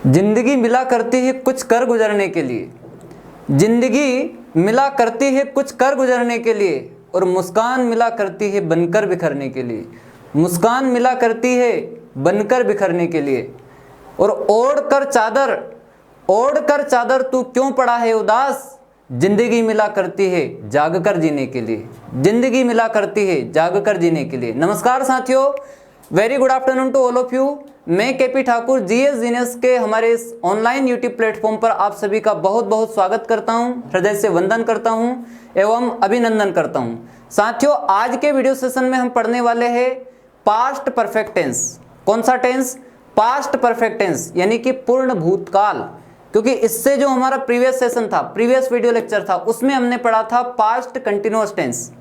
जिंदगी मिला करती है कुछ कर गुजरने के लिए, जिंदगी मिला करती है कुछ कर गुजरने के लिए, और मुस्कान मिला करती है बनकर बिखरने के लिए। मुस्कान मिला करती है बनकर बिखरने के लिए। और ओढ़ कर चादर तू क्यों पड़ा है उदास, जिंदगी मिला करती है जाग कर जीने के लिए। जिंदगी मिला करती है जाग कर जीने के लिए। नमस्कार साथियों, very good afternoon to all of you. मैं केपी ठाकुर जीएस जीनियस के हमारे इस ऑनलाइन यूट्यूब प्लेटफॉर्म पर आप सभी का बहुत बहुत स्वागत करता हूं, हृदय से वंदन करता हूं एवं अभिनंदन करता हूं। साथियों, आज के वीडियो सेशन में हम पढ़ने वाले हैं पास्ट परफेक्ट टेंस। कौन सा टेंस? पास्ट परफेक्ट टेंस, यानी कि पूर्ण भूतकाल। क्योंकि इससे जो हमारा प्रीवियस सेशन था, प्रीवियस वीडियो लेक्चर था, उसमें हमने पढ़ा था पास्ट कंटिन्यूअस टेंस।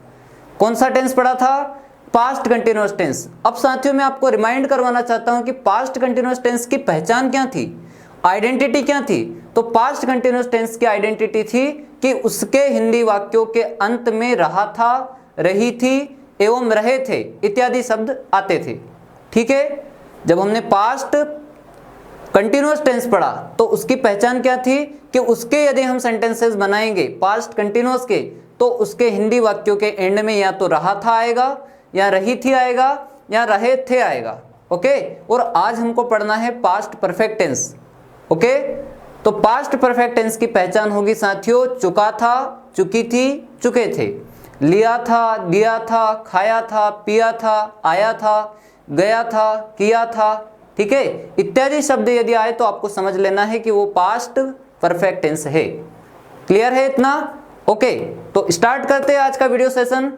कौन सा टेंस पढ़ा था? Past continuous tense. अब साथियों, मैं आपको रिमाइंड करवाना चाहता हूं कि पास्ट कंटिन्यूअस टेंस की पहचान क्या थी, आइडेंटिटी क्या थी। तो पास्ट कंटिन्यूअस टेंस की आइडेंटिटी थी कि उसके हिंदी वाक्यों के अंत में रहा था, रही थी एवं रहे थे इत्यादि शब्द आते थे। ठीक है, जब हमने पास्ट कंटिन्यूअस टेंस पढ़ा तो उसकी पहचान क्या थी कि उसके यदि हम सेंटेंसेस बनाएंगे पास्ट कंटिन्यूअस के, तो उसके हिंदी वाक्यों के एंड में या तो रहा था आएगा, या रही थी आएगा, या रहे थे आएगा। ओके, और आज हमको पढ़ना है पास्ट परफेक्ट टेंस। ओके, तो पास्ट परफेक्ट टेंस की पहचान होगी साथियों, चुका था, चुकी थी, चुके थे, लिया था, दिया था, खाया था, पिया था, आया था, गया था, किया था। ठीक है, इत्यादि शब्द यदि आए तो आपको समझ लेना है कि वो पास्ट परफेक्ट टेंस है। क्लियर है इतना? ओके, तो स्टार्ट करते हैं आज का वीडियो सेशन।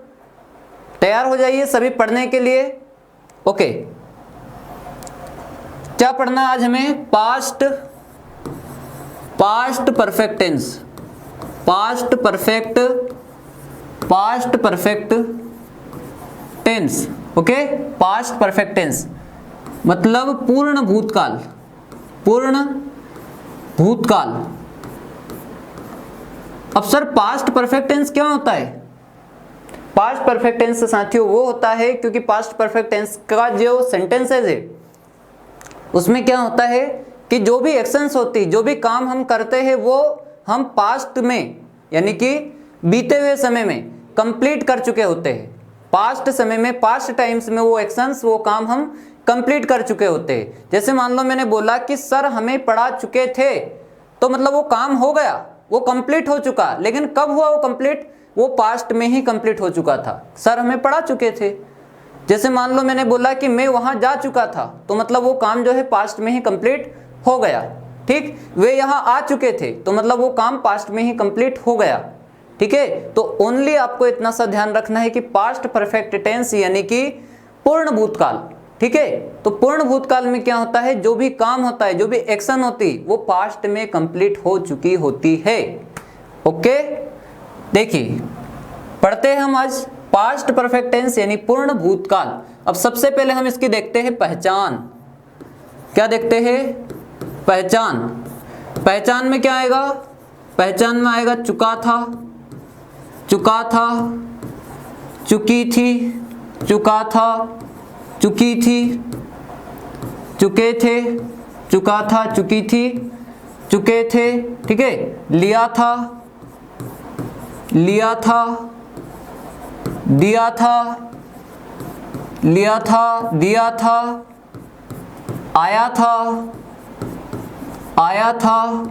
तैयार हो जाइए सभी पढ़ने के लिए। ओके, क्या पढ़ना आज हमें? Past perfect tense. Past perfect tense. Okay, past perfect tense मतलब पूर्ण भूतकाल। पूर्ण भूतकाल। अब सर, पास्ट परफेक्ट टेंस क्या होता है? पास्ट परफेक्ट टेंस साथियों वो होता है, क्योंकि पास्ट परफेक्ट टेंस का जो सेंटेंसेस है उसमें क्या होता है कि जो भी एक्शंस होती है, जो भी काम हम करते हैं, वो हम पास्ट में यानी कि बीते हुए समय में कंप्लीट कर चुके होते हैं। पास्ट समय में, पास्ट टाइम्स में वो एक्शंस, वो काम हम कंप्लीट कर चुके होते हैं। जैसे मान लो मैंने बोला कि सर हमें पढ़ा चुके थे, तो मतलब वो काम हो गया, वो कंप्लीट हो चुका। लेकिन कब हुआ वो कंप्लीट? वो पास्ट में ही कंप्लीट हो चुका था। सर हमें पढ़ा चुके थे। जैसे मान लो मैंने बोला कि मैं वहां जा चुका था, तो मतलब वो काम जो है पास्ट में ही कंप्लीट हो गया। ठीक, वे यहां आ चुके थे, तो मतलब वो काम पास्ट में ही कंप्लीट हो गया। ठीक है, तो ओनली आपको इतना सा ध्यान रखना है कि पास्ट परफेक्ट टेंस यानी कि पूर्ण भूतकाल। ठीक है, तो पूर्ण भूतकाल में क्या होता है? जो भी काम होता है, जो भी एक्शन होती है, वो पास्ट में कंप्लीट हो चुकी होती है। ओके, देखिए पढ़ते हैं हम आज पास्ट परफेक्ट टेंस यानी पूर्ण भूतकाल। अब सबसे पहले हम इसकी देखते हैं पहचान। क्या देखते हैं? पहचान। पहचान में क्या आएगा? पहचान में आएगा चुका था, चुका था, चुकी थी, चुका था, चुकी थी, चुके थे, चुका था, चुकी थी, चुके थे। ठीक है, लिया था, लिया था, दिया था, लिया था, दिया था, आया था, आया था।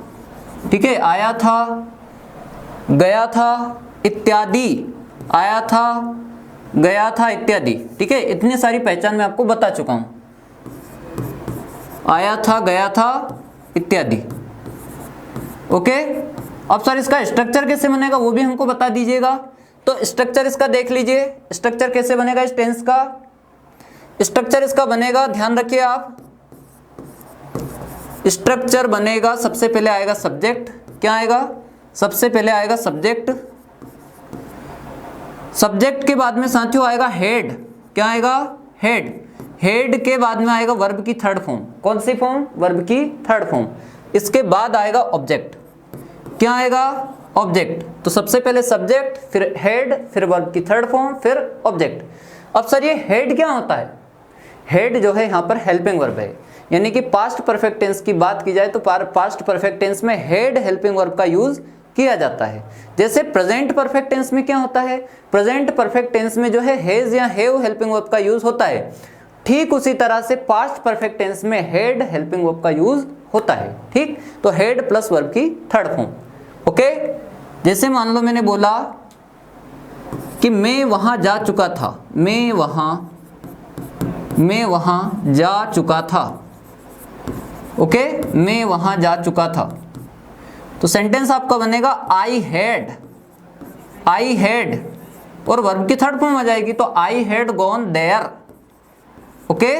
ठीक है, आया था, गया था इत्यादि। आया था, गया था इत्यादि। ठीक है, इतनी सारी पहचान मैं आपको बता चुका हूं। आया था, गया था इत्यादि। ओके, अब सर इसका स्ट्रक्चर कैसे बनेगा वो भी हमको बता दीजिएगा। तो स्ट्रक्चर इसका देख लीजिए, स्ट्रक्चर कैसे बनेगा इस टेंस का। स्ट्रक्चर इसका बनेगा, ध्यान रखिए आप। स्ट्रक्चर बनेगा, सबसे पहले आएगा सब्जेक्ट। क्या आएगा? सबसे पहले आएगा सब्जेक्ट। सब्जेक्ट के बाद में साथियों आएगा हेड। क्या आएगा? हेड। हेड के बाद में आएगा वर्ब की थर्ड फॉर्म। कौन सी फॉर्म? वर्ब की थर्ड फॉर्म। इसके बाद आएगा ऑब्जेक्ट। क्या आएगा? ऑब्जेक्ट। तो सबसे पहले सब्जेक्ट, फिर हेड, फिर वर्ब की थर्ड फॉर्म, फिर ऑब्जेक्ट। अब सर ये हेड क्या होता है? हेड जो है यहाँ पर हेल्पिंग वर्ब है। यानी कि पास्ट परफेक्ट टेंस की बात की जाए तो पास्ट परफेक्ट टेंस में हैड हेल्पिंग वर्ब का यूज किया जाता है। जैसे प्रेजेंट परफेक्ट टेंस में क्या होता है, प्रेजेंट परफेक्ट टेंस में जो है हैज या हैव हेल्पिंग वर्ब का यूज होता है, ठीक उसी तरह से पास्ट परफेक्ट टेंस में हैड हेल्पिंग वर्ब का यूज होता है। ठीक, तो हैड प्लस वर्ब की थर्ड फॉर्म। ओके, जैसे मान लो मैंने बोला कि मैं वहां जा चुका था, मैं वहां जा चुका था। ओके, मैं वहां जा चुका था, तो सेंटेंस आपका बनेगा आई हैड और वर्ब की थर्ड फॉर्म आ जाएगी, तो I had gone there. Okay,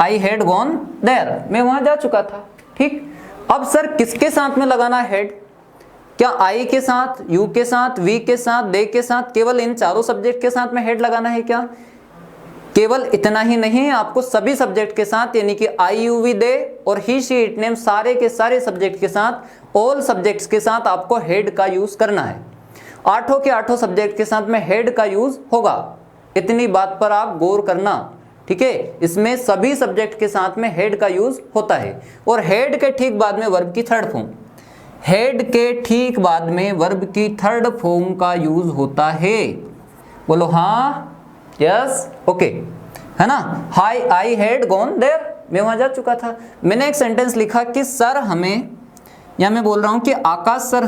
I had gone there, मैं वहां जा चुका था। ठीक, अब सर किसके साथ में लगाना हैड? क्या आई के साथ, यू के साथ, वी के साथ, दे के साथ, केवल इन चारों सब्जेक्ट के साथ में हेड लगाना है क्या? केवल इतना ही नहीं, आपको सभी सब्जेक्ट के साथ, यानी कि आई यू वी दे और ही शी इट नेम सारे के सारे सब्जेक्ट के साथ, ऑल सब्जेक्ट्स के साथ आपको हेड का यूज करना है। आठों के आठों सब्जेक्ट के साथ में हेड का यूज होगा, इतनी बात पर आप गौर करना। ठीक है, इसमें सभी सब्जेक्ट के साथ में हेड का यूज होता है। और हेड के ठीक बाद में वर्ब की थर्ड फॉर्म, हेड के ठीक बाद में वर्ब की थर्ड फॉर्म का यूज होता है। बोलो हाँ, यस, ओके, है ना। Hi I had gone there, मैं वहां जा चुका था। मैंने एक सेंटेंस लिखा कि सर हमें, या मैं बोल रहा हूं कि आकाश सर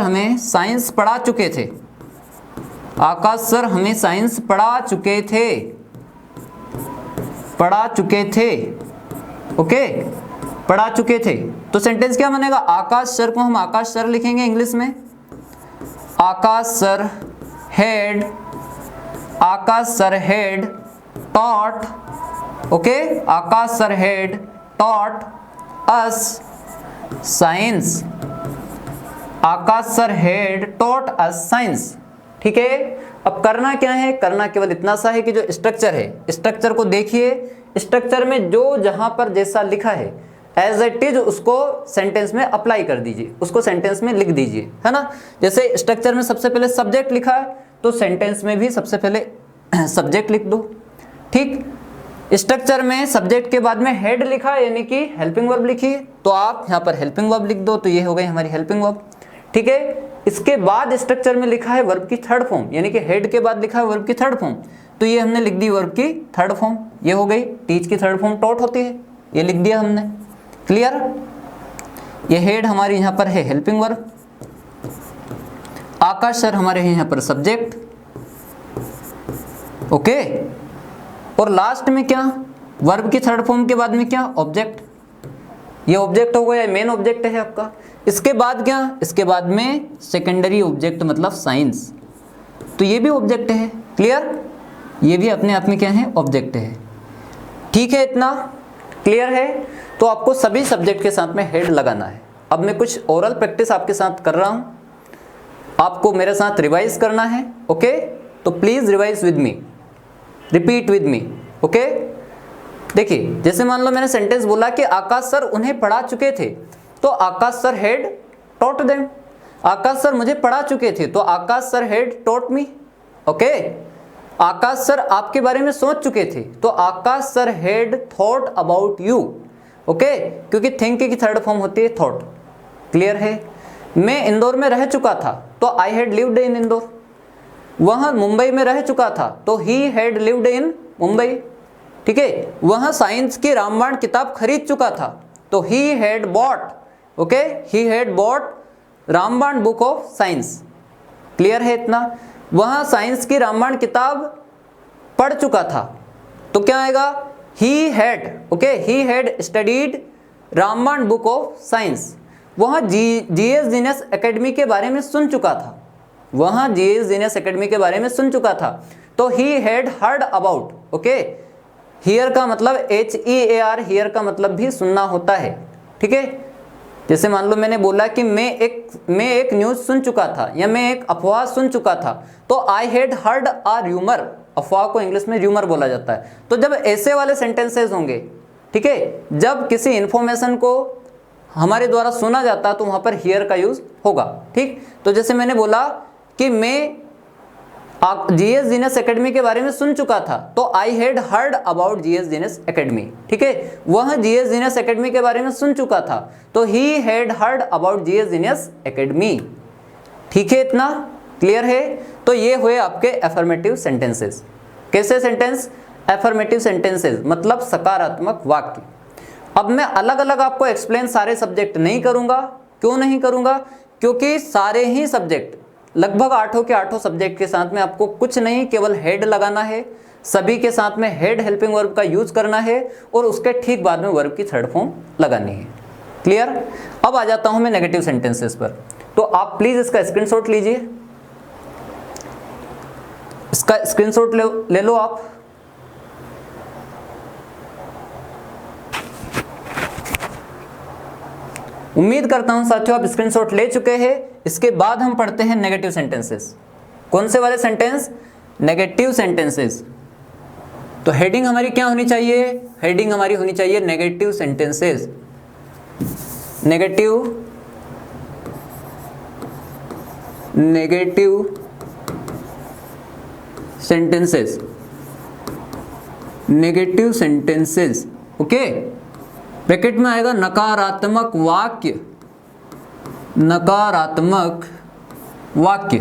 हमें साइंस पढ़ा चुके थे। आकाश सर हमें साइंस पढ़ा चुके थे। ओके, पढ़ा चुके थे, तो सेंटेंस क्या बनेगा? आकाश सर को हम आकाश सर लिखेंगे इंग्लिश में, Akash sir had taught. Okay, Akash sir had taught us science, Akash sir had taught us science. ठीक है, अब करना क्या है? करना केवल इतना सा है कि जो स्ट्रक्चर है, स्ट्रक्चर को देखिए, स्ट्रक्चर में जो जहां पर जैसा लिखा है एज इट इज उसको सेंटेंस में अप्लाई कर दीजिए, उसको सेंटेंस में लिख दीजिए, है ना। जैसे स्ट्रक्चर में सबसे पहले सब्जेक्ट लिखा है, तो सेंटेंस में भी सबसे पहले सब्जेक्ट लिख दो। ठीक, स्ट्रक्चर में सब्जेक्ट के बाद में हेड लिखा है, यानी कि हेल्पिंग वर्ब लिखी, तो आप यहाँ पर हेल्पिंग वर्ब लिख दो, तो ये हो गई हमारी हेल्पिंग वर्ब। ठीक है, इसके बाद स्ट्रक्चर में लिखा है वर्ब की थर्ड फॉर्म, यानी कि हेड के बाद लिखा है वर्ब की थर्ड फॉर्म, तो ये हमने लिख दी वर्ब की थर्ड फॉर्म, ये हो गई। टीच की थर्ड फॉर्म टॉट होती है, ये लिख दिया हमने। क्लियर? ये हेड हमारी यहाँ पर है हेल्पिंग वर्ब, आकाश सर हमारे हैं यहाँ पर सब्जेक्ट। ओके, और लास्ट में क्या? वर्ब की थर्ड फॉर्म के बाद में क्या? ऑब्जेक्ट। ये ऑब्जेक्ट हो गया, मेन ऑब्जेक्ट है आपका। इसके बाद क्या? इसके बाद में सेकेंडरी ऑब्जेक्ट मतलब साइंस, तो ये भी ऑब्जेक्ट है। क्लियर? ये भी अपने आप में क्या है? ऑब्जेक्ट है। ठीक है, इतना क्लियर है? तो आपको सभी सब्जेक्ट के साथ में हेड लगाना है। अब मैं कुछ ओरल प्रैक्टिस आपके साथ कर रहा हूं, आपको मेरे साथ रिवाइज करना है। ओके, तो please revise with me, repeat with me. Okay, देखिए, जैसे मान लो मैंने सेंटेंस बोला कि आकाश सर उन्हें पढ़ा चुके थे, तो Akash sir had taught them. Akash sir मुझे पढ़ा चुके थे, तो Akash sir had taught me. Okay, Akash sir आपके बारे में सोच चुके थे, तो Akash sir had thought about you. Okay, क्योंकि थिंक की थर्ड फॉर्म होती है थॉट। क्लियर है? मैं इंदौर में रह चुका था, तो I had lived in Indore. वह मुंबई में रह चुका था, तो he had lived in Mumbai. ठीक है, वह साइंस की रामबाण किताब खरीद चुका था, तो he had bought. Okay, he had bought रामबाण बुक ऑफ साइंस। क्लियर है इतना? वह साइंस की रामबाण किताब पढ़ चुका था, तो क्या आएगा? He had. Okay, he had studied रामबाण बुक ऑफ साइंस। वह जीएस जीनियस एकेडमी के बारे में सुन चुका था, वह जीएस जीनियस एकेडमी के बारे में सुन चुका था, तो he had heard about. Okay, here का मतलब HEAR, हियर का मतलब भी सुनना होता है। ठीक है, जैसे मान लो मैंने बोला कि मैं एक न्यूज सुन चुका था, या मैं एक अफवाह सुन चुका था, तो I had heard a rumour. अफवाह को इंग्लिश में र्यूमर बोला जाता है। तो जब ऐसे वाले सेंटेंसेस होंगे, ठीक है, जब किसी इंफॉर्मेशन को हमारे द्वारा सुना जाता है, तो वहां पर हियर का यूज होगा। ठीक, तो जैसे मैंने बोला कि मैं जीएस जीनियस एकेडमी के बारे में सुन चुका था, तो I had heard about GS genius academy, ठीक है, वह जीएस जीनियस एकेडमी के बारे में सुन चुका था, तो he had heard about GS genius academy. ठीक है, इतना क्लियर है। तो ये हुए आपके एफर्मेटिव सेंटेंसेस। कैसे सेंटेंस? एफर्मेटिव सेंटेंसेस मतलब सकारात्मक वाक्य। अब मैं अलग अलग आपको एक्सप्लेन सारे सब्जेक्ट नहीं करूंगा। क्यों नहीं करूंगा? क्योंकि सारे ही सब्जेक्ट लगभग 8 के 8 सब्जेक्ट के साथ में आपको कुछ नहीं केवल हेड लगाना है, सभी के साथ में हेड हेल्पिंग वर्ब का यूज करना है और उसके ठीक बाद में वर्ब की थर्ड फॉर्म लगानी है। क्लियर? अब आ जाता हूं मैं नेगेटिव सेंटेंसेस पर। तो आप प्लीज इसका स्क्रीनशॉट लीजिए, इसका स्क्रीनशॉट ले लो आप। उम्मीद करता हूं साथियों आप स्क्रीनशॉट ले चुके हैं। इसके बाद हम पढ़ते हैं नेगेटिव सेंटेंसेस। कौन से वाले सेंटेंस? Negative sentences. तो हेडिंग हमारी क्या होनी चाहिए? हेडिंग हमारी होनी चाहिए negative sentences. Negative sentences, negative sentences. Okay, bracket में आएगा नकारात्मक वाक्य, नकारात्मक वाक्य,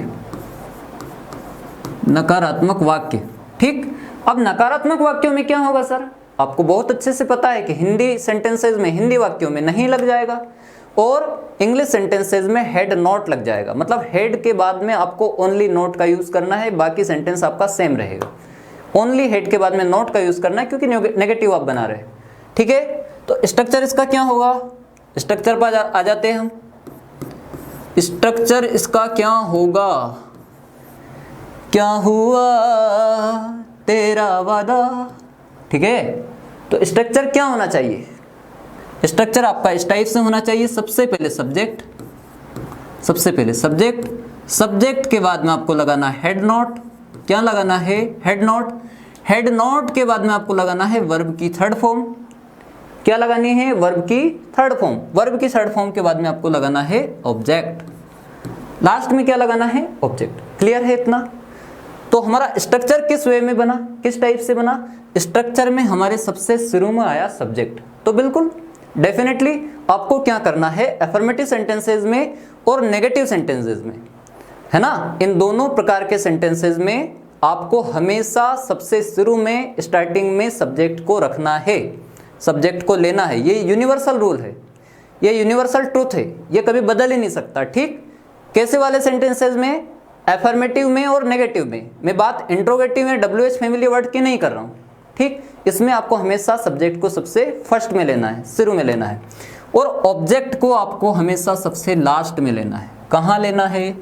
नकारात्मक वाक्य। ठीक, अब नकारात्मक वाक्यों में क्या होगा सर? आपको बहुत अच्छे से पता है कि हिंदी सेंटेंसेस में, हिंदी वाक्यों में नहीं लग जाएगा और इंग्लिश सेंटेंसेस में हेड नॉट लग जाएगा। मतलब हेड के बाद में आपको ओनली नॉट का यूज करना है, बाकी सेंटेंस आपका सेम रहेगा। ओनली हेड के बाद में नॉट का यूज करना है क्योंकि नेगेटिव आप बना रहे हैं। ठीक है, तो स्ट्रक्चर इसका क्या होगा? स्ट्रक्चर पर आ जाते हैं हम। स्ट्रक्चर इसका क्या होगा? क्या हुआ तेरा वादा। ठीक है, तो स्ट्रक्चर क्या होना चाहिए? स्ट्रक्चर आपका इस टाइप से होना चाहिए। सबसे पहले सब्जेक्ट, सबसे पहले सब्जेक्ट, सब्जेक्ट के बाद में आपको लगाना हेड नॉट। क्या लगाना है? Head not. हेड नॉट के बाद में आपको लगाना है वर्ब की थर्ड फॉर्म। क्या लगानी है? वर्ब की थर्ड फॉर्म। वर्ब की थर्ड फॉर्म के बाद में आपको लगाना है ऑब्जेक्ट। लास्ट में क्या लगाना है? ऑब्जेक्ट। क्लियर है इतना? तो हमारा स्ट्रक्चर किस वे में बना, किस टाइप से बना? स्ट्रक्चर में हमारे सबसे शुरू में आया सब्जेक्ट। तो बिल्कुल डेफिनेटली आपको क्या करना है, एफर्मेटिव सेंटेंसेस में और नेगेटिव सेंटेंसेस में, है ना, इन दोनों प्रकार के सेंटेंसेस में आपको हमेशा सबसे शुरू में, स्टार्टिंग में सब्जेक्ट को रखना है, सब्जेक्ट को लेना है। ये यूनिवर्सल रूल है, ये यूनिवर्सल ट्रूथ है, ये कभी बदल ही नहीं सकता। ठीक, कैसे वाले सेंटेंसेस में? एफर्मेटिव में और नेगेटिव में। मैं बात इंट्रोगेटिव में WH फैमिली वर्ड की नहीं कर रहा हूँ। ठीक, इसमें आपको हमेशा सब्जेक्ट को सबसे फर्स्ट में लेना है, शुरू में लेना है, और ऑब्जेक्ट को आपको हमेशा सबसे लास्ट में लेना है। कहाँ लेना है?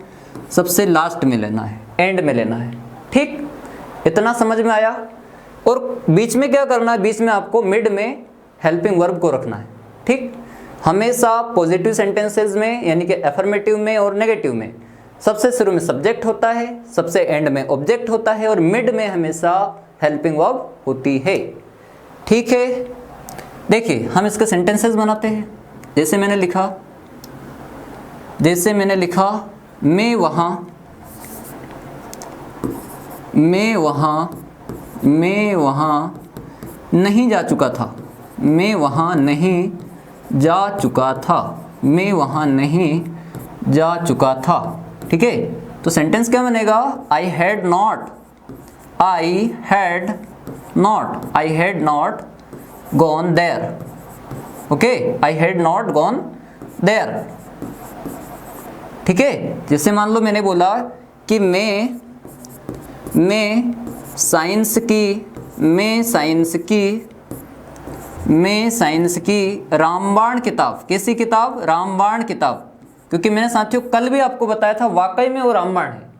सबसे लास्ट में लेना है, एंड में लेना है। ठीक, इतना समझ में आया? और बीच में क्या करना है? बीच में आपको मिड में हेल्पिंग वर्ब को रखना है। ठीक, हमेशा पॉजिटिव सेंटेंसेस में यानी कि एफर्मेटिव में और नेगेटिव में सबसे शुरू में सब्जेक्ट होता है, सबसे एंड में ऑब्जेक्ट होता है और मिड में हमेशा हेल्पिंग वर्ब होती है। ठीक है, देखिए हम इसके सेंटेंसेस बनाते हैं। जैसे मैंने लिखा मैं वहाँ नहीं जा चुका था। मैं वहाँ नहीं जा चुका था। मैं वहाँ नहीं जा चुका था। ठीक है, तो सेंटेंस क्या बनेगा? I had not gone there. Okay, I had not gone there. ठीक है, जैसे मान लो मैंने बोला कि मैं साइंस की रामबाण किताब। कैसी किताब? रामबाण किताब। क्योंकि मैंने साथियों कल भी आपको बताया था वाकई में वो रामबाण है।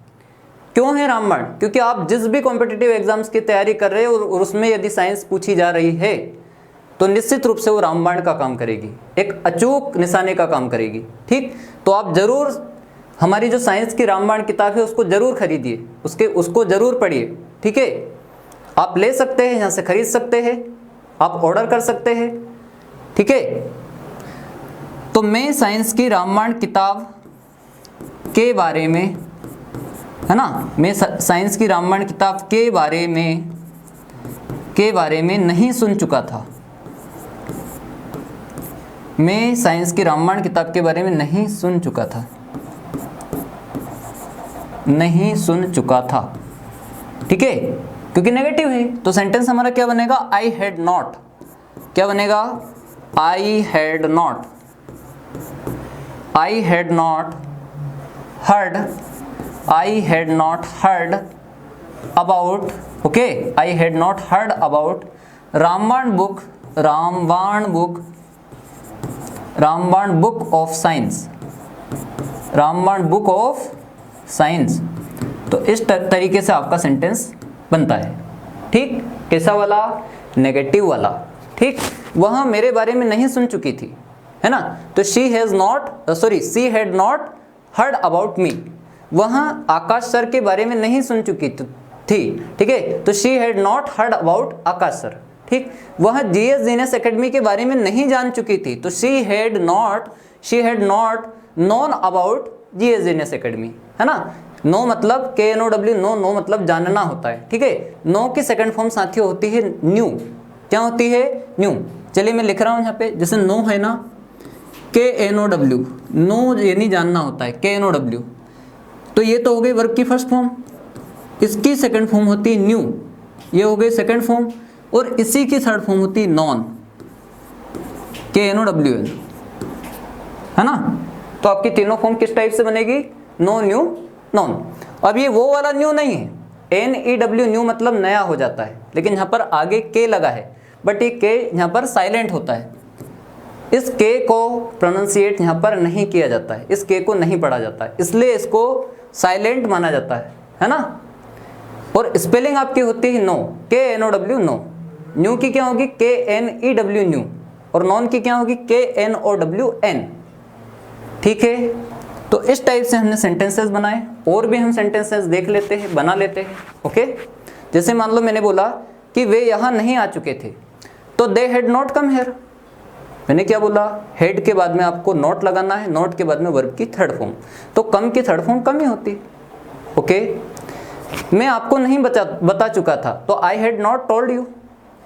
क्यों है रामबाण? क्योंकि आप जिस भी कॉम्पिटिटिव एग्जाम्स की तैयारी कर रहे हो और उसमें यदि साइंस पूछी जा रही है तो निश्चित रूप से वो रामबाण का काम करेगी, एक अचूक निशाने का काम करेगी। ठीक, तो आप जरूर हमारी जो साइंस की रामबाण किताब है उसको जरूर खरीदिए, उसको जरूर पढ़िए। ठीक है, आप ले सकते हैं, यहाँ से खरीद सकते हैं, आप ऑर्डर कर सकते हैं। ठीक है, तो मैं साइंस की रामबाण किताब के बारे में है ना, मैं साइंस की रामायण किताब के बारे में नहीं सुन चुका था। मैं साइंस की रामायण किताब के बारे में नहीं सुन चुका था, नहीं सुन चुका था, ठीक है, क्योंकि नेगेटिव है। तो सेंटेंस हमारा क्या बनेगा, आई हैड नॉट, क्या बनेगा, I had not, I had not heard, I had not heard about, okay, I had not heard about Ramayana book of science, Ramayana book of science. तो इस तरीके से आपका सेंटेंस बनता है, ठीक, कैसा वाला, नेगेटिव वाला, ठीक। वह मेरे बारे में नहीं सुन चुकी थी, है ना, तो she had not heard about me, वह आकाश सर के बारे में नहीं सुन चुकी थी, ठीक है, तो she had not heard about Akash sir, ठीक। वह जीएस जीनियस एकेडमी के बारे में नहीं जान चुकी थी, तो she had not known about GS genius academy, है ना। नो मतलब KNOW, नो मतलब जानना होता है, ठीक है। नो की सेकंड फॉर्म साथियों होती है न्यू, क्या होती है, न्यू। चलिए मैं लिख रहा हूँ यहाँ पे, जैसे नो है ना, KNOW, नो यानी जानना होता है, KNOW, तो ये तो हो गई वर्ब की फर्स्ट फॉर्म, इसकी सेकंड फॉर्म होती है न्यू, ये हो गई सेकंड फॉर्म, और इसी की थर्ड फॉर्म होती है नॉन, KNOWN, है ना। तो आपकी तीनों फॉर्म किस टाइप से बनेगी, नो, न्यू, नॉन। अब ये वो वाला न्यू नहीं है, NEW न्यू मतलब नया हो जाता है, लेकिन यहाँ पर आगे के लगा है, बट ये के यहाँ पर साइलेंट होता है, इस के को प्रोनाउंसिएट यहाँ पर नहीं किया जाता है, इस के को नहीं पढ़ा जाता है, इसलिए इसको साइलेंट माना जाता है ना। और स्पेलिंग आपकी होती है नो, KNOW नो, न्यू की क्या होगी, KNEW न्यू, और नॉन की क्या होगी, KNOWN, ठीक है। तो इस टाइप से हमने सेंटेंसेस बनाए, और भी हम सेंटेंसेस देख लेते हैं, बना लेते हैं, ओके। जैसे मान लो मैंने बोला कि वे यहाँ नहीं आ चुके थे, तो they had not come here, मैंने क्या बोला, हेड के बाद में आपको नॉट लगाना है, नॉट के बाद में वर्ब की थर्ड फॉर्म, तो कम की थर्ड फॉर्म कम ही होती है, ओके। मैं आपको नहीं बता चुका था, तो I had not told you,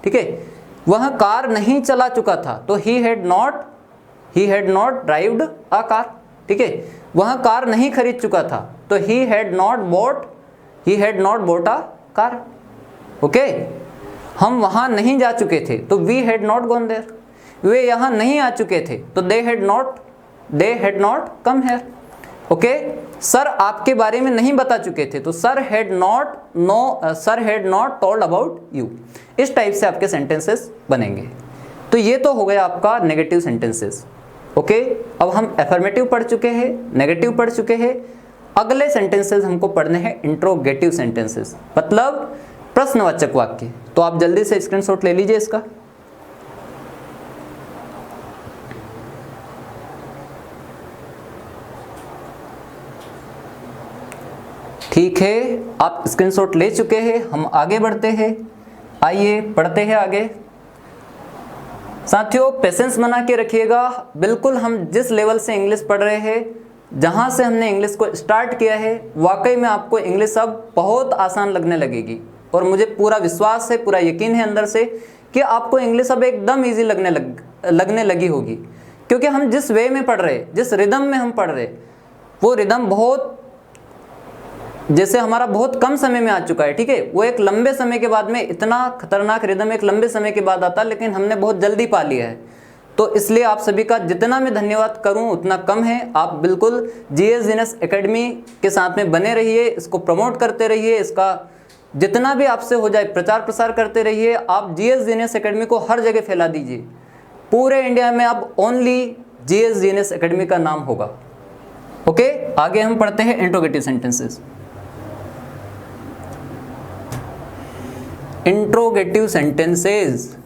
ठीक है। वह कार नहीं चला चुका था, तो he had not drived a car, ठीक है। वह कार नहीं खरीद चुका था, तो he had not bought a car, okay. हम वहाँ नहीं जा चुके थे, तो we had not gone there. वे यहाँ नहीं आ चुके थे, तो they had not come here, okay. Sir आपके बारे में नहीं बता चुके थे, तो sir had not told about you. इस टाइप से आपके सेंटेंसेस बनेंगे। तो ये तो हो गया आपका नेगेटिव सेंटेंसेस, ओके। अब हम एफर्मेटिव पढ़ चुके हैं, नेगेटिव पढ़ चुके हैं, अगले सेंटेंसेस हमको पढ़ने हैं इंट्रोगेटिव सेंटेंसेस, मतलब प्रश्नवाचक वाक्य। तो आप जल्दी से स्क्रीनशॉट ले लीजिए इसका, ठीक है। आप स्क्रीनशॉट ले चुके हैं, हम आगे बढ़ते हैं, आइए पढ़ते हैं आगे। साथियों पेशेंस बना के रखिएगा, बिल्कुल हम जिस लेवल से इंग्लिश पढ़ रहे हैं, जहाँ से हमने इंग्लिश को स्टार्ट किया है, वाकई में आपको इंग्लिश अब बहुत आसान लगने लगेगी, और मुझे पूरा विश्वास है, पूरा यकीन है अंदर से कि आपको इंग्लिश अब एकदम ईजी लगने लगी होगी, क्योंकि हम जिस वे में पढ़ रहे, जिस रिदम में हम पढ़ रहे, वो रिदम बहुत, जैसे हमारा बहुत कम समय में आ चुका है, ठीक है। वो एक लंबे समय के बाद में, इतना खतरनाक रिदम एक लंबे समय के बाद आता, लेकिन हमने बहुत जल्दी पा लिया है। तो इसलिए आप सभी का जितना मैं धन्यवाद करूं उतना कम है। आप बिल्कुल जीएस जीनियस एकेडमी के साथ में बने रहिए, इसको प्रमोट करते रहिए, इसका जितना भी आपसे हो जाए प्रचार प्रसार करते रहिए। आप जीएस जीनियस एकेडमी को हर जगह फैला दीजिए, पूरे इंडिया में अब ओनली जीएस जीनियस एकेडमी का नाम होगा, ओके। आगे हम पढ़ते हैं interrogative sentences. Interrogative sentences,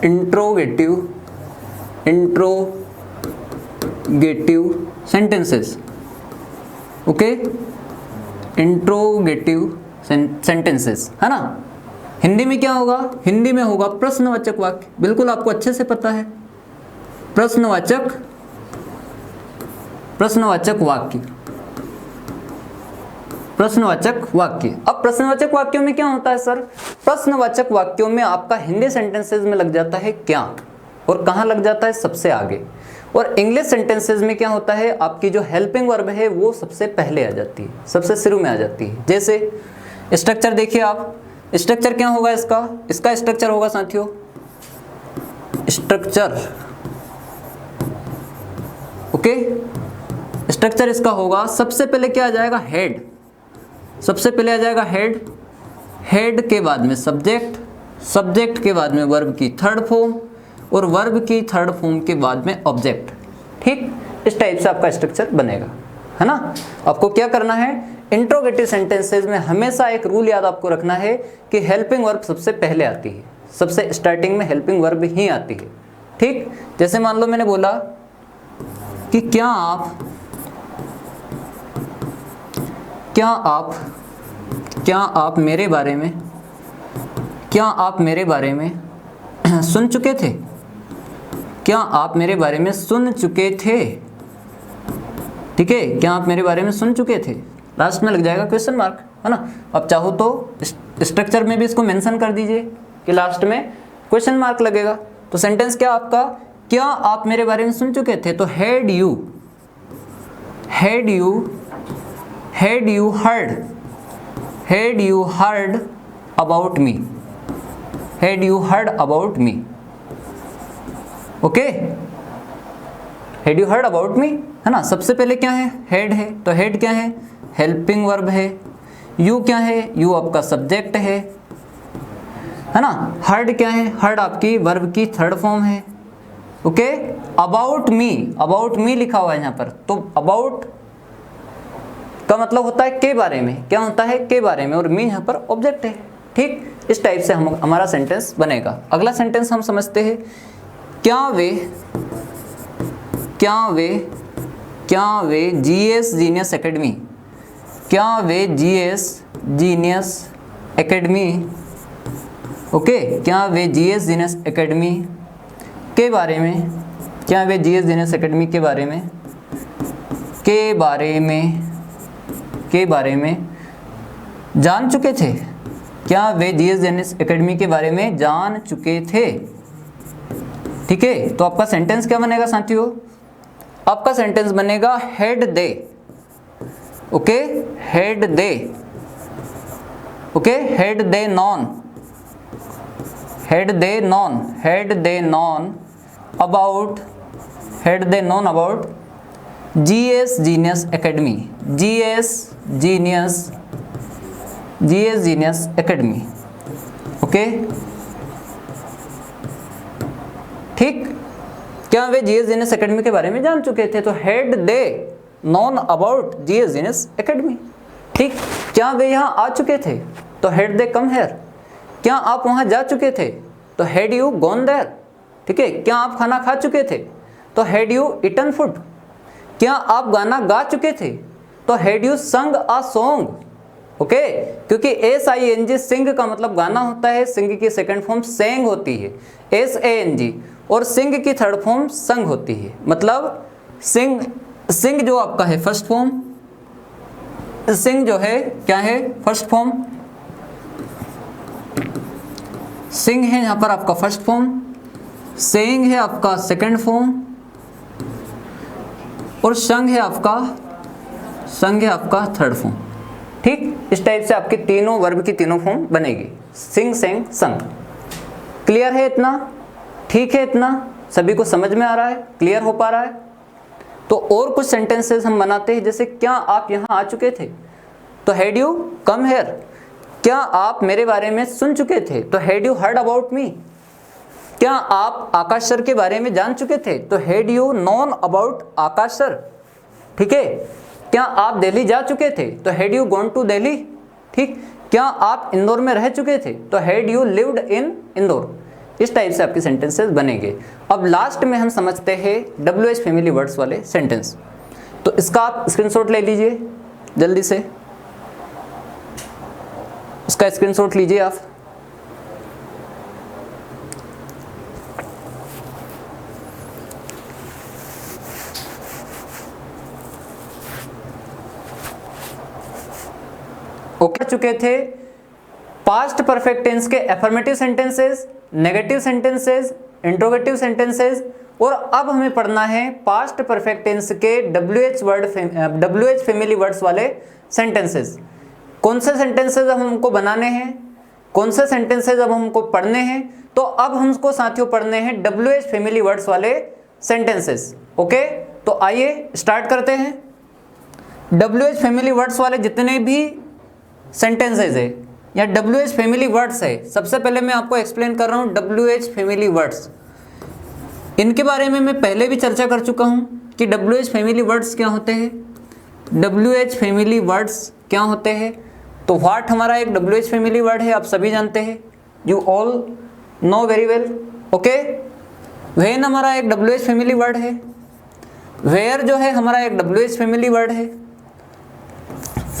interrogative sentences, okay. Interrogative sentences, है ना। हिंदी में क्या होगा, हिंदी में होगा प्रश्नवाचक वाक्य, बिल्कुल आपको अच्छे से पता है। प्रश्नवाचक प्रश्नवाचक वाक्य, प्रश्नवाचक वाक्य। अब प्रश्नवाचक वाक्यों में क्या होता है सर? प्रश्नवाचक वाक्यों में आपका हिंदी सेंटेंसेस में लग जाता है क्या, और कहाँ लग जाता है? सबसे आगे। और इंग्लिश सेंटेंसेस में क्या होता है? आपकी जो हेल्पिंग वर्ब है वो सबसे पहले आ जाती है, सबसे शुरू में आ जाती है। जैसे स्ट्रक्चर देखिए आप, स्ट्रक्चर क्या होगा इसका? इसका स्ट्रक्चर होगा साथियों, स्ट्रक्चर, ओके, स्ट्रक्चर इसका होगा, सबसे पहले क्या आ जाएगा? हेड, सबसे पहले आ जाएगा हेड, हेड के बाद में सब्जेक्ट, सब्जेक्ट के बाद में वर्ब की थर्ड फॉर्म, और वर्ब की थर्ड फॉर्म के बाद में ऑब्जेक्ट। ठीक, इस टाइप से आपका स्ट्रक्चर बनेगा, है ना। आपको क्या करना है? इंट्रोगेटिव सेंटेंसेस में हमेशा एक रूल याद आपको रखना है कि हेल्पिंग वर्ब सबसे पहले आती है, सबसे स्टार्टिंग में हेल्पिंग वर्ब ही आती है। ठीक, जैसे मान लो मैंने बोला कि क्या आप मेरे बारे में, क्या आप मेरे बारे में सुन चुके थे? क्या आप मेरे बारे में सुन चुके थे? ठीक है, क्या आप मेरे बारे में सुन चुके थे? लास्ट में लग जाएगा क्वेश्चन मार्क, है ना। अब चाहो तो स्ट्रक्चर में भी इसको मेंशन कर दीजिए कि लास्ट में क्वेश्चन मार्क लगेगा। तो सेंटेंस क्या आपका? क्या आप मेरे बारे में सुन चुके थे? तो had you heard about me, had you heard about me, okay, had you heard about me, है ना। सबसे पहले क्या है? हेड है, तो हेड क्या है? हेल्पिंग वर्ब है। यू क्या है? यू आपका सब्जेक्ट है ना। हर्ड क्या है? हर्ड आपकी वर्ब की थर्ड फॉर्म है, ओके। अबाउट मी लिखा हुआ है यहाँ पर, तो अबाउट का मतलब होता है के बारे में, क्या होता है? के बारे में, और मी यहाँ पर ऑब्जेक्ट है। ठीक, इस टाइप से हमारा सेंटेंस बनेगा। अगला सेंटेंस हम समझते हैं, क्या वे जीएस जीनियस एकेडमी, क्या वे जीएस जीनियस एकेडमी, ओके, क्या वे जीएस जीनियस एकेडमी के बारे में, क्या वे जीएस जीनियस एकेडमी के बारे में जान चुके थे? क्या वे जीएस जीनियस एकेडमी के बारे में जान चुके थे? ठीक है, तो आपका सेंटेंस क्या बनेगा साथियों? आपका सेंटेंस बनेगा had they, okay, had they, okay, had they non about GS genius academy, GS genius academy, okay. ठीक, क्या वे जीएस जीनियस एकेडमी के बारे में जान चुके थे? तो had they non about GS genius academy. ठीक, क्या वे यहाँ आ चुके थे? तो हैड दे कम हेयर। क्या आप वहाँ जा चुके थे? तो हैड यू गॉन देयर। ठीक है, क्या आप खाना खा चुके थे? तो हैड यू ईटन फूड। क्या आप गाना गा चुके थे? तो हैड यू संग अ सॉन्ग, ओके, क्योंकि SING सिंग का मतलब गाना होता है, सिंग की सेकंड फॉर्म सेंग होती है, SANG, और सिंग की थर्ड फॉर्म संग होती है। मतलब सिंग जो आपका है फर्स्ट फॉर्म, सिंग जो है क्या है? फर्स्ट फॉर्म, सिंग है यहाँ पर आपका फर्स्ट फॉर्म, सेइंग है आपका सेकंड फॉर्म, और संग है आपका थर्ड फॉर्म। ठीक, इस टाइप से आपके तीनों वर्ब की तीनों फॉर्म बनेगी, सिंग, सेंग, संग। क्लियर है इतना? ठीक है, इतना सभी को समझ में आ रहा है, क्लियर हो पा रहा है? तो और कुछ सेंटेंसेस हम बनाते हैं, जैसे क्या आप यहाँ आ चुके थे? तो हैड यू कम हेयर। क्या आप मेरे बारे में सुन चुके थे? तो had you heard about me. क्या आप आकाश सर के बारे में जान चुके थे? तो had you known about Akash sir. ठीक है, क्या आप दिल्ली जा चुके थे? तो had you gone to Delhi. ठीक, क्या आप इंदौर में रह चुके थे? तो had you lived in Indore. इस टाइप से आपके सेंटेंसेस बनेंगे। अब लास्ट में हम समझते हैं WH फैमिली वर्ड्स वाले सेंटेंस। तो इसका आप स्क्रीनशॉट ले लीजिए जल्दी से, इसका स्क्रीनशॉट लीजिए आप। ओके चुके थे पास्ट परफेक्ट टेंस के affirmative sentences, negative sentences, interrogative sentences, और अब हमें पढ़ना है पास्ट परफेक्ट टेंस के WH फैमिली वर्ड्स वाले सेंटेंसेस। कौन से सेंटेंसेस अब हमको बनाने हैं, कौन से सेंटेंसेस अब हमको पढ़ने हैं, तो अब हमको साथियों पढ़ने हैं WH फैमिली वर्ड्स वाले सेंटेंसेस। ओके, तो आइए स्टार्ट करते हैं। WH फैमिली वर्ड्स वाले जितने भी सेंटेंसेस है या WH फैमिली वर्ड्स है, सबसे पहले मैं आपको एक्सप्लेन कर रहा हूँ WH फैमिली वर्ड्स। इनके बारे में मैं पहले भी चर्चा कर चुका हूँ कि WH फैमिली वर्ड्स क्या होते हैं। WH फैमिली वर्ड्स क्या होते हैं, तो व्हाट हमारा एक WH फैमिली वर्ड है, आप सभी जानते हैं, you all know very well. Okay, when हमारा एक WH फैमिली वर्ड है, वेयर जो है हमारा एक WH फैमिली वर्ड है,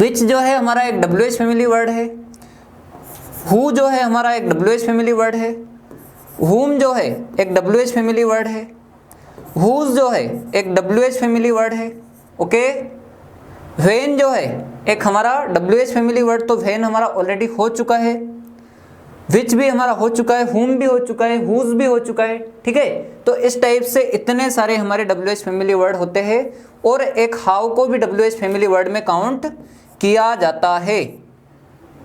विच जो है हमारा एक WH फैमिली वर्ड है, हु जो है हमारा एक WH फैमिली वर्ड है, whom जो है एक WH फैमिली वर्ड है, whose जो है एक WH फैमिली वर्ड है। ओके, when जो है एक हमारा WH फैमिली वर्ड, तो when हमारा ऑलरेडी हो चुका है, which भी हमारा हो चुका है, whom भी हो चुका है, whose भी हो चुका है। ठीक है, तो इस टाइप से इतने सारे हमारे WH फैमिली वर्ड होते हैं, और एक हाउ को भी WH फैमिली वर्ड में काउंट किया जाता है।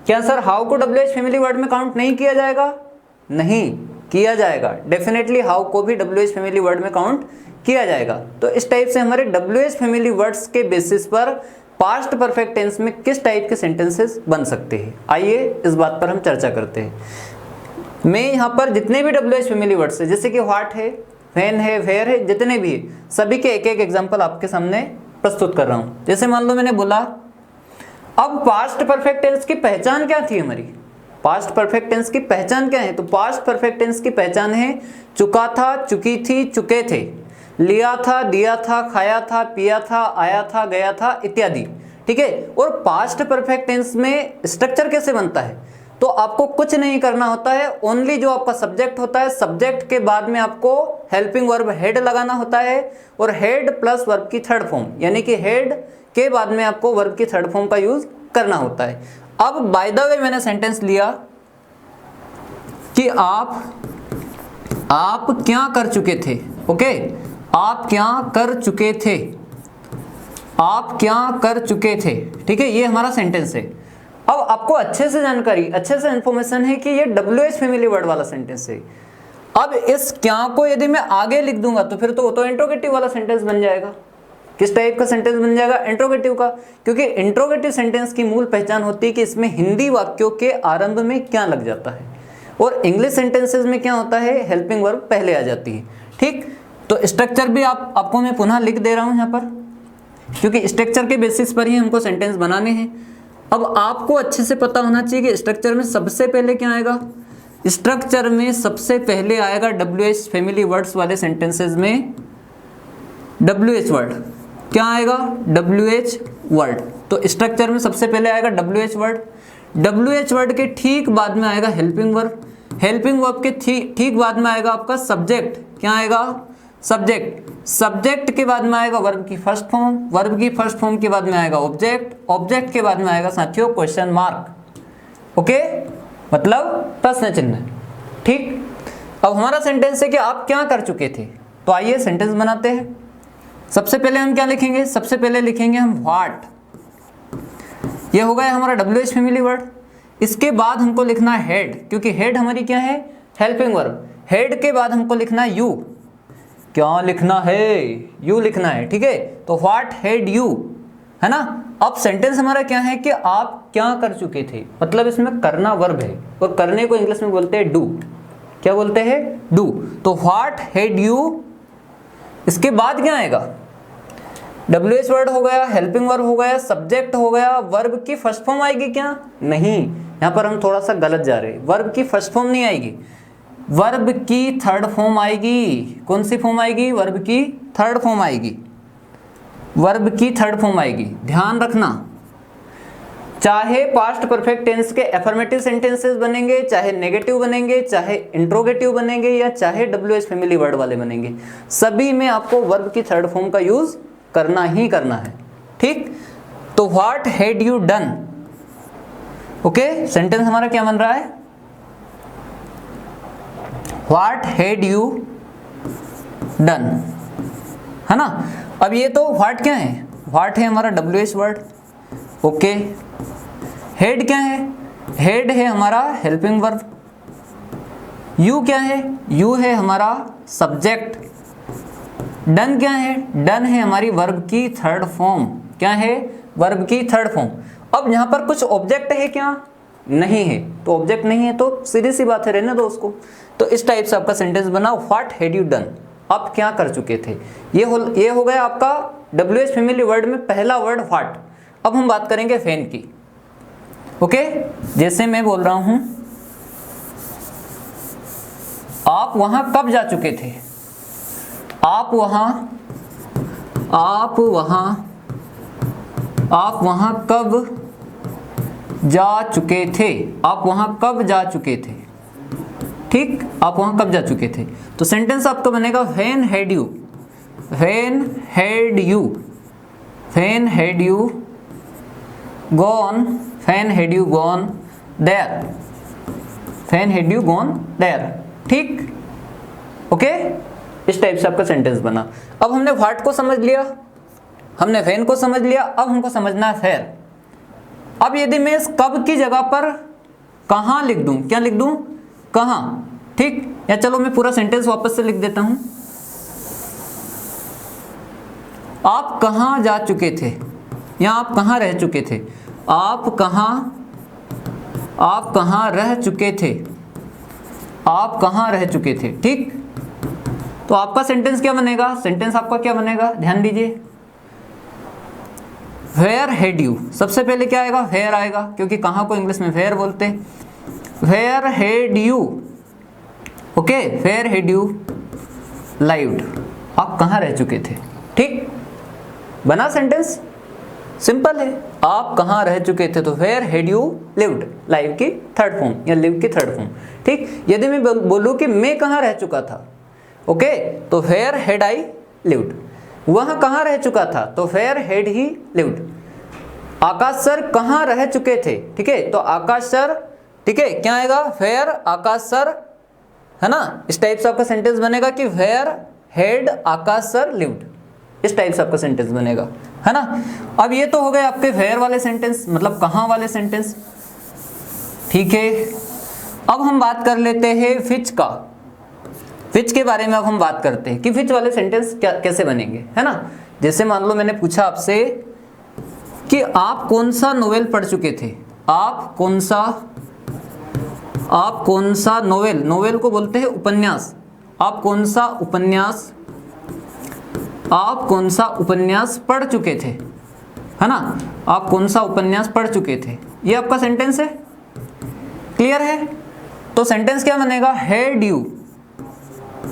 क्या सर हाउ को WH फैमिली वर्ड में काउंट नहीं किया जाएगा? नहीं किया जाएगा, डेफिनेटली हाउ को भी WH फैमिली वर्ड में काउंट किया जाएगा। तो इस टाइप से हमारे WH फैमिली वर्ड्स के बेसिस पर पास्ट परफेक्ट टेंस में किस टाइप के सेंटेंसेस बन सकते हैं, आइए इस बात पर हम चर्चा करते हैं। मैं यहाँ पर जितने भी WH फैमिली वर्ड्स है, जैसे कि व्हाट है, व्हेन है, वेयर है, जितने भी है, सभी के एक एक एग्जाम्पल आपके सामने प्रस्तुत कर रहा हूँ। जैसे मान लो मैंने बोला, अब पास्ट परफेक्ट टेंस की पहचान क्या थी हमारी, पास्ट परफेक्ट टेंस की पहचान क्या है, तो पास्ट परफेक्ट टेंस की पहचान है चुका था, चुकी थी, चुके थे, लिया था, दिया था, खाया था, पिया था, आया था, गया था, इत्यादि। ठीक है, और पास्ट परफेक्ट टेंस में स्ट्रक्चर कैसे बनता है, तो आपको कुछ नहीं करना होता है, ओनली जो आपका सब्जेक्ट होता है, सब्जेक्ट के बाद में आपको हेल्पिंग वर्ब हेड लगाना होता है, और हेड प्लस वर्ब की थर्ड फॉर्म, यानी कि हेड के बाद में आपको वर्ब की थर्ड फॉर्म का यूज करना होता है। अब बाय द वे मैंने सेंटेंस लिया कि आप क्या कर चुके थे। ओके, आप क्या कर चुके थे, आप क्या कर चुके थे। ठीक है, ये हमारा सेंटेंस है। अब आपको अच्छे से जानकारी, अच्छे से इंफॉर्मेशन है कि ये WH फैमिली वर्ड वाला सेंटेंस है। अब इस क्या को यदि मैं आगे लिख दूंगा तो फिर तो इंट्रोगेटिव वाला सेंटेंस बन जाएगा। किस टाइप का सेंटेंस बन जाएगा? इंट्रोगेटिव का, क्योंकि इंट्रोगेटिव सेंटेंस की मूल पहचान होती है कि इसमें हिंदी वाक्यों के आरंभ में क्या लग जाता है, और इंग्लिश सेंटेंसेस में क्या होता है, हेल्पिंग वर्ब पहले आ जाती है। ठीक, तो स्ट्रक्चर भी आपको मैं पुनः लिख दे रहा हूं यहाँ पर, क्योंकि स्ट्रक्चर के बेसिस पर ही हमको सेंटेंस बनाने हैं। अब आपको अच्छे से पता होना चाहिए कि स्ट्रक्चर में सबसे पहले क्या आएगा, स्ट्रक्चर में सबसे पहले आएगा WH फैमिली वर्ड्स वाले सेंटेंसेस में WH वर्ड। क्या आएगा? WH word. तो स्ट्रक्चर में सबसे पहले आएगा WH वर्ड, WH वर्ड के ठीक बाद में आएगा हेल्पिंग वर्ब, हेल्पिंग वर्ब के ठीक बाद में आएगा आपका सब्जेक्ट। क्या आएगा? सब्जेक्ट। सब्जेक्ट के बाद में आएगा वर्ब की फर्स्ट फॉर्म, वर्ब की फर्स्ट फॉर्म के बाद में आएगा ऑब्जेक्ट, ऑब्जेक्ट के बाद में आएगा साथियों क्वेश्चन मार्क। ओके, मतलब प्रश्न चिन्ह। ठीक, अब हमारा सेंटेंस है कि आप क्या कर चुके थे, तो आइए सेंटेंस बनाते हैं। सबसे पहले हम क्या लिखेंगे? सबसे पहले लिखेंगे हम व्हाट। ये हो गया हमारा WH फैमिली वर्ड। इसके बाद हमको लिखना है हेड, क्योंकि हेड हमारी क्या है? Helping verb. हेड के बाद हमको लिखना है यू। क्या लिखना है? यू लिखना है। ठीक है, तो व्हाट हेड यू, है ना। अब सेंटेंस हमारा क्या है कि आप क्या कर चुके थे, मतलब इसमें करना वर्ब है, और करने को इंग्लिश में बोलते हैं डू। क्या बोलते हैं? डू। तो व्हाट हेड यू, इसके बाद क्या आएगा? WH वर्ड हो गया, हेल्पिंग वर्ब हो गया, सब्जेक्ट हो गया, वर्ब की फर्स्ट फॉर्म आएगी क्या? नहीं, यहाँ पर हम थोड़ा सा गलत जा रहे हैं। वर्ब की फर्स्ट फॉर्म नहीं आएगी, वर्ब की थर्ड फॉर्म आएगी। कौन सी फॉर्म आएगी? वर्ब की थर्ड फॉर्म आएगी, वर्ब की थर्ड फॉर्म आएगी। ध्यान रखना, चाहे पास्ट परफेक्ट टेंस के एफर्मेटिव सेंटेंसेस बनेंगे, चाहे नेगेटिव बनेंगे, चाहे इंट्रोगेटिव बनेंगे, या चाहे WH फैमिली वर्ड वाले बनेंगे, सभी में आपको वर्ब की थर्ड फॉर्म का यूज करना ही करना है। ठीक, तो what had you done, okay, sentence हमारा क्या बन रहा है, व्हाट हैड यू डन, है ना। अब ये तो व्हाट क्या है, व्हाट है हमारा WH वर्ड, ओके। हेड क्या है, हेड है हमारा हेल्पिंग वर्ब। यू क्या है, यू है हमारा सब्जेक्ट। डन क्या है, डन है हमारी वर्ब की थर्ड फॉर्म। क्या है, वर्ब की थर्ड फॉर्म। अब यहाँ पर कुछ ऑब्जेक्ट है क्या, नहीं है, तो ऑब्जेक्ट नहीं है तो सीधी सी बात है, रहने दो उसको। तो इस टाइप से आपका सेंटेंस बना, व्हाट हैड यू डन, आप क्या कर चुके थे। ये हो गया आपका WH फैमिली वर्ड में पहला वर्ड व्हाट। अब हम बात करेंगे फैन की, ओके। जैसे मैं बोल रहा हूं आप वहां कब जा चुके थे, आप वहां कब जा चुके थे, आप वहां कब जा चुके थे, ठीक, आप वहां कब जा चुके थे। तो सेंटेंस आपका बनेगा when had you, when had you, when had you gone, when had you gone there, when had you gone there, ठीक, ओके। इस टाइप से आपका सेंटेंस बना। अब हमने व्हाट को समझ लिया, हमने व्हेन को समझ लिया, अब हमको समझना है वेयर। अब यदि मैं इस कब की जगह पर कहां लिख दूं, क्या लिख दूं, कहां, ठीक, या चलो मैं पूरा सेंटेंस वापस से लिख देता हूं, आप कहां जा चुके थे, या आप कहां रह चुके थे, आप कहां रह चुके थे, आप कहां रह चुके थे, ठीक। तो आपका सेंटेंस क्या बनेगा, सेंटेंस आपका क्या बनेगा, ध्यान दीजिए, वेयर हैड यू, सबसे पहले क्या आएगा, वेयर आएगा, क्योंकि कहां को इंग्लिश में वेयर बोलते हैं। Where had you, okay, where had you lived, आप कहां रह चुके थे, ठीक, बना सेंटेंस, सिंपल है, आप कहां रह चुके थे, तो where had you lived, live की थर्ड फॉर्म या लिव की थर्ड फॉर्म, ठीक। यदि मैं बोलूं कि मैं कहां रह चुका था, ओके, तो वेयर हैड आई लिव्ड, वह कहां रह चुका था, तो where had he lived. Akash sir कहां रह चुके थे, ठीक है, तो आकाश सर, ठीक है, क्या आएगा, वेयर आकाश सर, है ना। इस टाइप से आपका सेंटेंस बनेगा कि where had Akash sir lived, इस टाइप से आपका सेंटेंस बनेगा, है ना। अब ये तो हो गए आपके वेयर वाले सेंटेंस, मतलब कहां वाले सेंटेंस, ठीक है। अब हम बात कर लेते हैं विच का, विच के बारे में अब हम बात करते हैं कि विच वाले सेंटेंस कैसे बनेंगे, है ना। जैसे मान लो मैंने पूछा आपसे कि आप कौन सा नोवेल पढ़ चुके थे, आप कौन सा नोवेल, नोवेल को बोलते हैं उपन्यास, आप कौन सा उपन्यास पढ़ चुके थे, है ना, आप कौन सा उपन्यास पढ़ चुके थे, ये आपका सेंटेंस है, क्लियर है। तो सेंटेंस क्या बनेगा, हैड यू,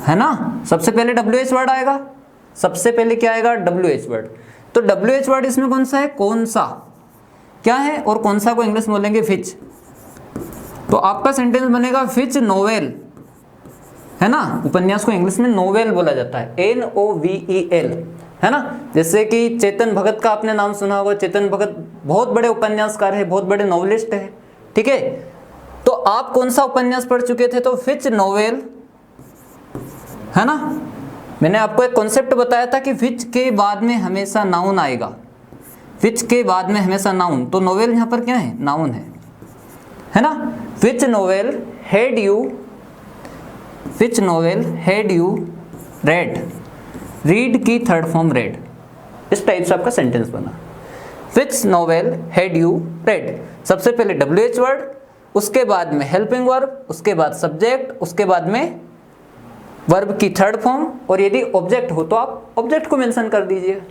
है ना, सबसे पहले WH वर्ड आएगा, सबसे पहले क्या आएगा, WH वर्ड। तो WH वर्ड इसमें कौन सा है, कौन सा, क्या है, और कौन सा को इंग्लिश बोलेंगे विच। तो आपका सेंटेंस बनेगा विच नोवेल, है ना, उपन्यास को इंग्लिश में नोवेल बोला जाता है, NOVEL, है ना। जैसे कि चेतन भगत का आपने नाम सुना होगा, चेतन भगत बहुत बड़े उपन्यासकार है, बहुत बड़े नॉवलिस्ट है, ठीक है। तो आप कौन सा उपन्यास पढ़ चुके थे, तो विच नोवेल, है ना। मैंने आपको एक कॉन्सेप्ट बताया था कि विच के बाद में हमेशा नाउन आएगा, विच के बाद में हमेशा नाउन, तो नोवेल यहाँ पर क्या है, नाउन है ना। Which novel had you read, read की थर्ड फॉर्म रेड, इस टाइप से आपका सेंटेंस बना। Which novel had you read, सबसे पहले WH वर्ड, उसके बाद में हेल्पिंग वर्ब, उसके बाद सब्जेक्ट, उसके बाद में वर्ब की थर्ड फॉर्म, और यदि ऑब्जेक्ट हो तो आप ऑब्जेक्ट को मेंशन कर दीजिए।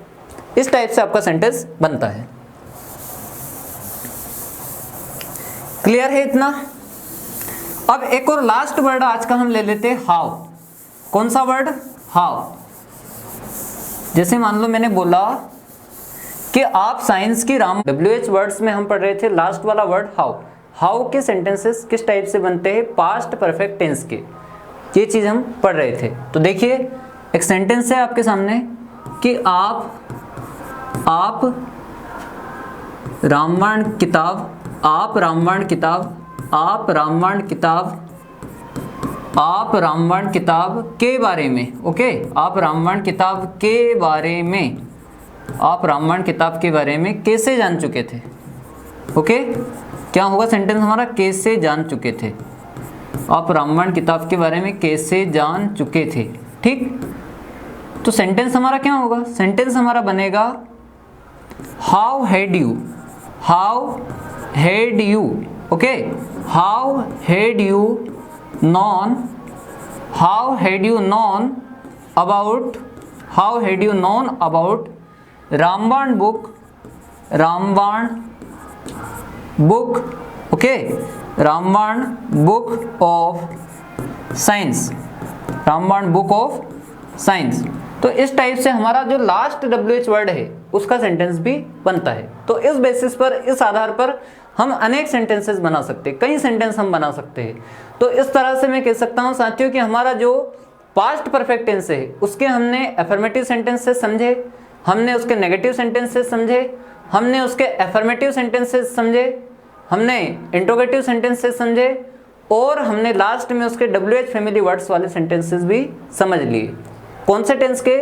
इस टाइप से आपका सेंटेंस बनता है, क्लियर है इतना। अब एक और लास्ट वर्ड आज का हम ले लेते हैं हाउ। कौन सा वर्ड, हाउ। जैसे मान लो मैंने बोला कि आप साइंस की राम, WH वर्ड्स में हम पढ़ रहे थे लास्ट वाला वर्ड हाउ। हाउ के सेंटेंसेस किस टाइप से बनते हैं, पास्ट परफेक्ट टेंस के, ये चीज हम पढ़ रहे थे। तो देखिए एक सेंटेंस है आपके सामने कि आप रामायण किताब आप रामायण किताब के बारे में, ओके, आप रामायण किताब के बारे में कैसे जान चुके थे, ओके। क्या होगा सेंटेंस हमारा, कैसे जान चुके थे, आप रामायण किताब के बारे में कैसे जान चुके थे, ठीक। तो सेंटेंस हमारा क्या होगा, सेंटेंस हमारा बनेगा how had you, okay, how had you known about Ramayana book, okay, Ramayana book of science. तो इस टाइप से हमारा जो लास्ट WH वर्ड है उसका सेंटेंस भी बनता है। तो इस बेसिस पर, इस आधार पर हम अनेक सेंटेंसेस बना सकते हैं, कई सेंटेंस हम बना सकते हैं। तो इस तरह से मैं कह सकता हूं साथियों कि हमारा जो पास्ट परफेक्ट टेंस है उसके हमने अफर्मेटिव सेंटेंस से समझे, हमने उसके नेगेटिव सेंटेंस से समझे, हमने उसके अफर्मेटिव सेंटेंस से समझे, हमने इंट्रोगेटिव सेंटेंस से समझे, और हमने लास्ट में उसके WH फैमिली वर्ड्स वाले सेंटेंसेस भी समझ लिए। कौन से टेंस के,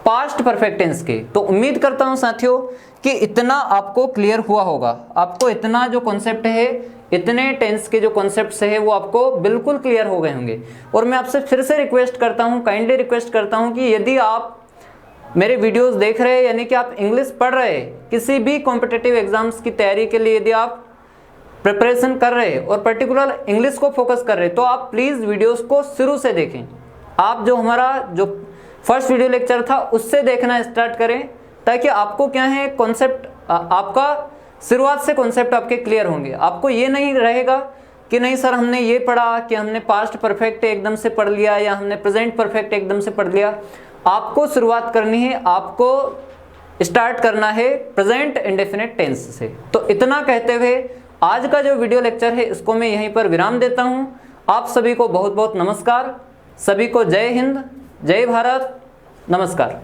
पास्ट परफेक्ट टेंस के। तो उम्मीद करता हूं साथियों कि इतना आपको क्लियर हुआ होगा, आपको इतना जो कॉन्सेप्ट है, इतने टेंस के जो कॉन्सेप्ट्स है वो आपको बिल्कुल क्लियर हो गए होंगे। और मैं आपसे फिर से रिक्वेस्ट करता हूं, काइंडली रिक्वेस्ट करता हूं कि यदि आप मेरे वीडियोस देख रहे हैं, यानी कि आप इंग्लिश पढ़ रहे हैं, किसी भी कॉम्पिटिटिव एग्जाम्स की तैयारी के लिए यदि आप प्रिपरेशन कर रहे हैं और पर्टिकुलर इंग्लिश को फोकस कर रहे हैं, तो आप प्लीज़ वीडियोस को शुरू से देखें। आप जो हमारा जो फर्स्ट वीडियो लेक्चर था उससे देखना स्टार्ट करें, ताकि आपको क्या है कॉन्सेप्ट, आपका शुरुआत से कॉन्सेप्ट आपके क्लियर होंगे। आपको ये नहीं रहेगा कि नहीं सर हमने ये पढ़ा कि हमने पास्ट परफेक्ट एकदम से पढ़ लिया या हमने प्रेजेंट परफेक्ट एकदम से पढ़ लिया। आपको शुरुआत करनी है, आपको स्टार्ट करना है प्रेजेंट इंडेफिनिट टेंस से। तो इतना कहते हुए आज का जो वीडियो लेक्चर है इसको मैं यहीं पर विराम देता हूं। आप सभी को बहुत बहुत नमस्कार, सभी को जय हिंद, जय भारत, नमस्कार।